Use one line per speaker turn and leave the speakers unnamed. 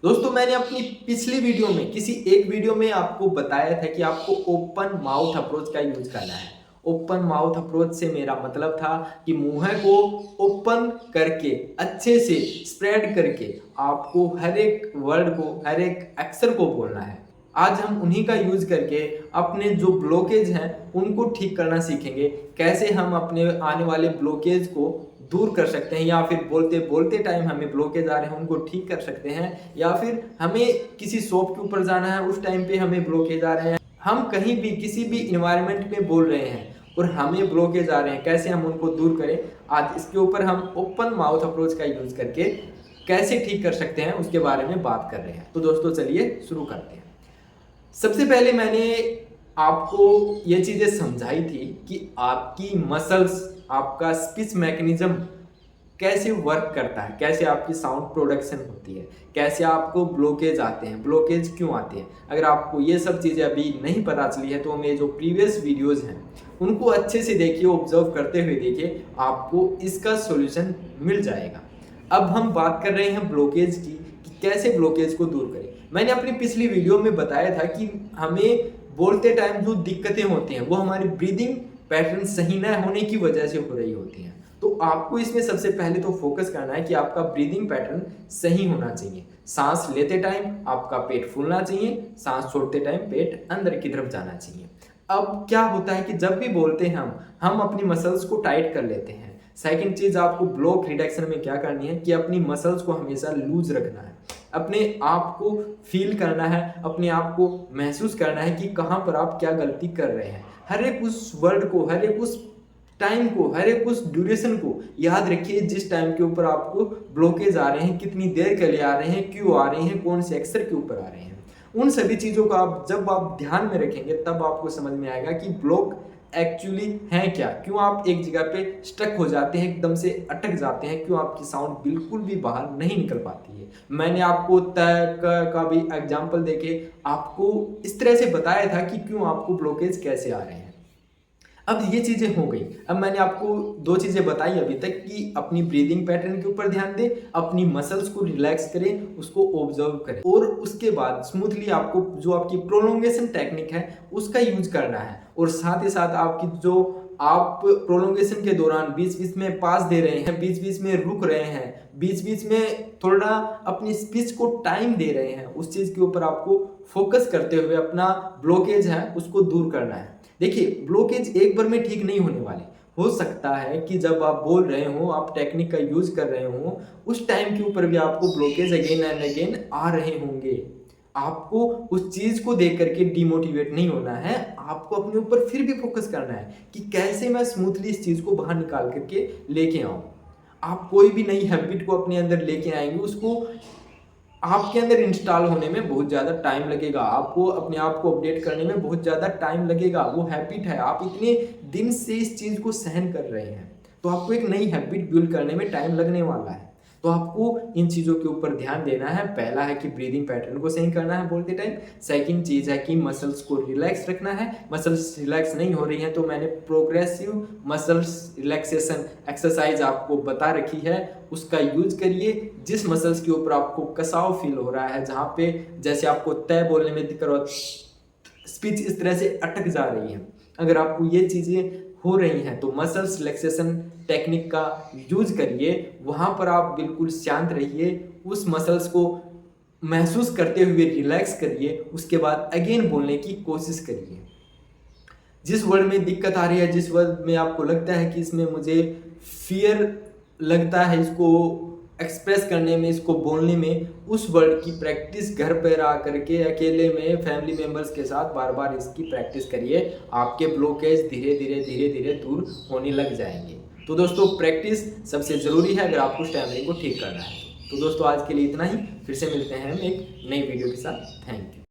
दोस्तों मैंने अपनी पिछली वीडियो में किसी एक वीडियो में आपको बताया था कि आपको ओपन माउथ अप्रोच का यूज करना है। ओपन माउथ अप्रोच से मेरा मतलब था कि मुंह को ओपन करके अच्छे से स्प्रेड करके आपको हर एक वर्ड को हर एक अक्षर को बोलना है। आज हम उन्हीं का यूज करके अपने जो ब्लॉकेज हैं उनको ठीक करना सीखेंगे। कैसे हम अपने आने वाले ब्लॉकेज को दूर कर सकते हैं, या फिर बोलते बोलते टाइम हमें ब्लॉकेज आ रहे हैं उनको ठीक कर सकते हैं, या फिर हमें किसी शॉप के ऊपर जाना है उस टाइम पे हमें ब्लॉकेज आ रहे हैं, हम कहीं भी किसी भी इन्वायरमेंट में बोल रहे हैं और हमें ब्लॉकेज आ रहे हैं, कैसे हम उनको दूर करें। आज इसके ऊपर हम ओपन माउथ अप्रोच का यूज करके कैसे ठीक कर सकते हैं उसके बारे में बात कर रहे हैं। तो दोस्तों चलिए शुरू करते हैं। सबसे पहले मैंने आपको ये चीज़ें समझाई थी कि आपकी मसल्स, आपका स्पीच मैकेनिज्म कैसे वर्क करता है, कैसे आपकी साउंड प्रोडक्शन होती है, कैसे आपको ब्लॉकेज आते हैं, ब्लॉकेज क्यों आते हैं। अगर आपको ये सब चीज़ें अभी नहीं पता चली है तो मेरे जो प्रीवियस वीडियोस हैं उनको अच्छे से देखिए, ऑब्जर्व करते हुए देखिए, आपको इसका सॉल्यूशन मिल जाएगा। अब हम बात कर रहे हैं ब्लॉकेज की कि कैसे ब्लॉकेज को दूर करें। मैंने अपनी पिछली वीडियो में बताया था कि हमें बोलते टाइम जो दिक्कतें होती हैं वो हमारी ब्रीदिंग पैटर्न सही न होने की वजह से हो रही होती हैं। तो आपको इसमें सबसे पहले तो फोकस करना है कि आपका ब्रीदिंग पैटर्न सही होना चाहिए। सांस लेते टाइम आपका पेट फूलना चाहिए, सांस छोड़ते टाइम पेट अंदर की तरफ जाना चाहिए। अब क्या होता है कि जब भी बोलते हैं हम अपनी मसल्स को टाइट कर लेते हैं। सेकंड चीज, आपको ब्लॉक रिडक्शन में क्या करनी है कि अपनी मसल्स को हमेशा लूज रखना है, अपने आप को फील करना है, अपने आप को महसूस करना है कि कहाँ पर आप क्या गलती कर रहे हैं। हर एक उस वर्ड को, हर एक उस टाइम को, हर एक उस ड्यूरेशन को याद रखिए जिस टाइम के ऊपर आपको ब्लॉकेज आ रहे हैं, कितनी देर के लिए आ रहे हैं, क्यों आ रहे हैं, कौन से अक्षर के ऊपर आ रहे हैं। उन सभी चीज़ों को आप जब आप ध्यान में रखेंगे तब आपको समझ में आएगा कि ब्लॉक एक्चुअली है क्या, क्यों आप एक जगह पे स्टक हो जाते हैं, एकदम से अटक जाते हैं, क्यों आपकी साउंड बिल्कुल भी बाहर नहीं निकल पाती है। मैंने आपको तय का भी एग्जाम्पल देके आपको इस तरह से बताया था कि क्यों आपको ब्लॉकेज कैसे आ रहे हैं। अब ये चीज़ें हो गई। अब मैंने आपको दो चीज़ें बताई अभी तक कि अपनी ब्रीदिंग पैटर्न के ऊपर ध्यान दें, अपनी मसल्स को रिलैक्स करें, उसको ऑब्जर्व करें, और उसके बाद स्मूथली आपको जो आपकी प्रोलोंगेशन टेक्निक है उसका यूज करना है। और साथ ही साथ आपकी जो आप प्रोलोंगेशन के दौरान बीच बीच में पास दे रहे हैं, बीच बीच में रुक रहे हैं, बीच बीच में थोड़ा अपनी स्पीच को टाइम दे रहे हैं, उस चीज़ के ऊपर आपको फोकस करते हुए अपना ब्लॉकेज है उसको दूर करना है। देखिए, ब्लॉकेज एक बार में ठीक नहीं होने वाले। हो सकता है कि जब आप बोल रहे हो, आप टेक्निक का यूज कर रहे हो, उस टाइम के ऊपर भी आपको ब्लॉकेज अगेन एंड अगेन आ रहे होंगे। आपको उस चीज को देख करके डिमोटिवेट नहीं होना है, आपको अपने ऊपर फिर भी फोकस करना है कि कैसे मैं स्मूथली इस चीज को बाहर निकाल करके लेके आऊं। आप कोई भी नई हैबिट को अपने अंदर लेके आएंगे, उसको आपके अंदर इंस्टॉल होने में बहुत ज़्यादा टाइम लगेगा, आपको अपने आप को अपडेट करने में बहुत ज़्यादा टाइम लगेगा। वो हैबिट है, आप इतने दिन से इस चीज़ को सहन कर रहे हैं, तो आपको एक नई हैबिट बिल्ड करने में टाइम लगने वाला है। तो आपको इन चीज़ों के ऊपर ध्यान देना है। पहला है कि ब्रीदिंग पैटर्न को सही करना है बोलते टाइम। सेकंड चीज़ है कि मसल्स को रिलैक्स रखना है। मसल्स रिलैक्स नहीं हो रही हैं तो मैंने प्रोग्रेसिव मसल्स रिलैक्सेशन एक्सरसाइज आपको बता रखी है, उसका यूज करिए। जिस मसल्स के ऊपर आपको कसाव फील हो रहा है, जहाँ पे जैसे आपको तय बोलने में दिक्कत हो, स्पीच इस तरह से अटक जा रही है, अगर आपको ये चीज़ें हो रही हैं तो मसल्स रिलैक्सेशन टेक्निक का यूज करिए। वहाँ पर आप बिल्कुल शांत रहिए, उस मसल्स को महसूस करते हुए रिलैक्स करिए, उसके बाद अगेन बोलने की कोशिश करिए। जिस वर्ड में दिक्कत आ रही है, जिस वर्ड में आपको लगता है कि इसमें मुझे फियर लगता है इसको एक्सप्रेस करने में, इसको बोलने में, उस वर्ड की प्रैक्टिस घर पर आ करके अकेले में फैमिली मेम्बर्स के साथ बार बार इसकी प्रैक्टिस करिए। आपके ब्लॉकेज धीरे धीरे धीरे धीरे दूर होने लग जाएंगे। तो दोस्तों, प्रैक्टिस सबसे ज़रूरी है अगर आपको स्टैमरिंग को ठीक करना है। तो दोस्तों, आज के लिए इतना ही। फिर से मिलते हैं हम एक नई वीडियो के साथ। Thank you.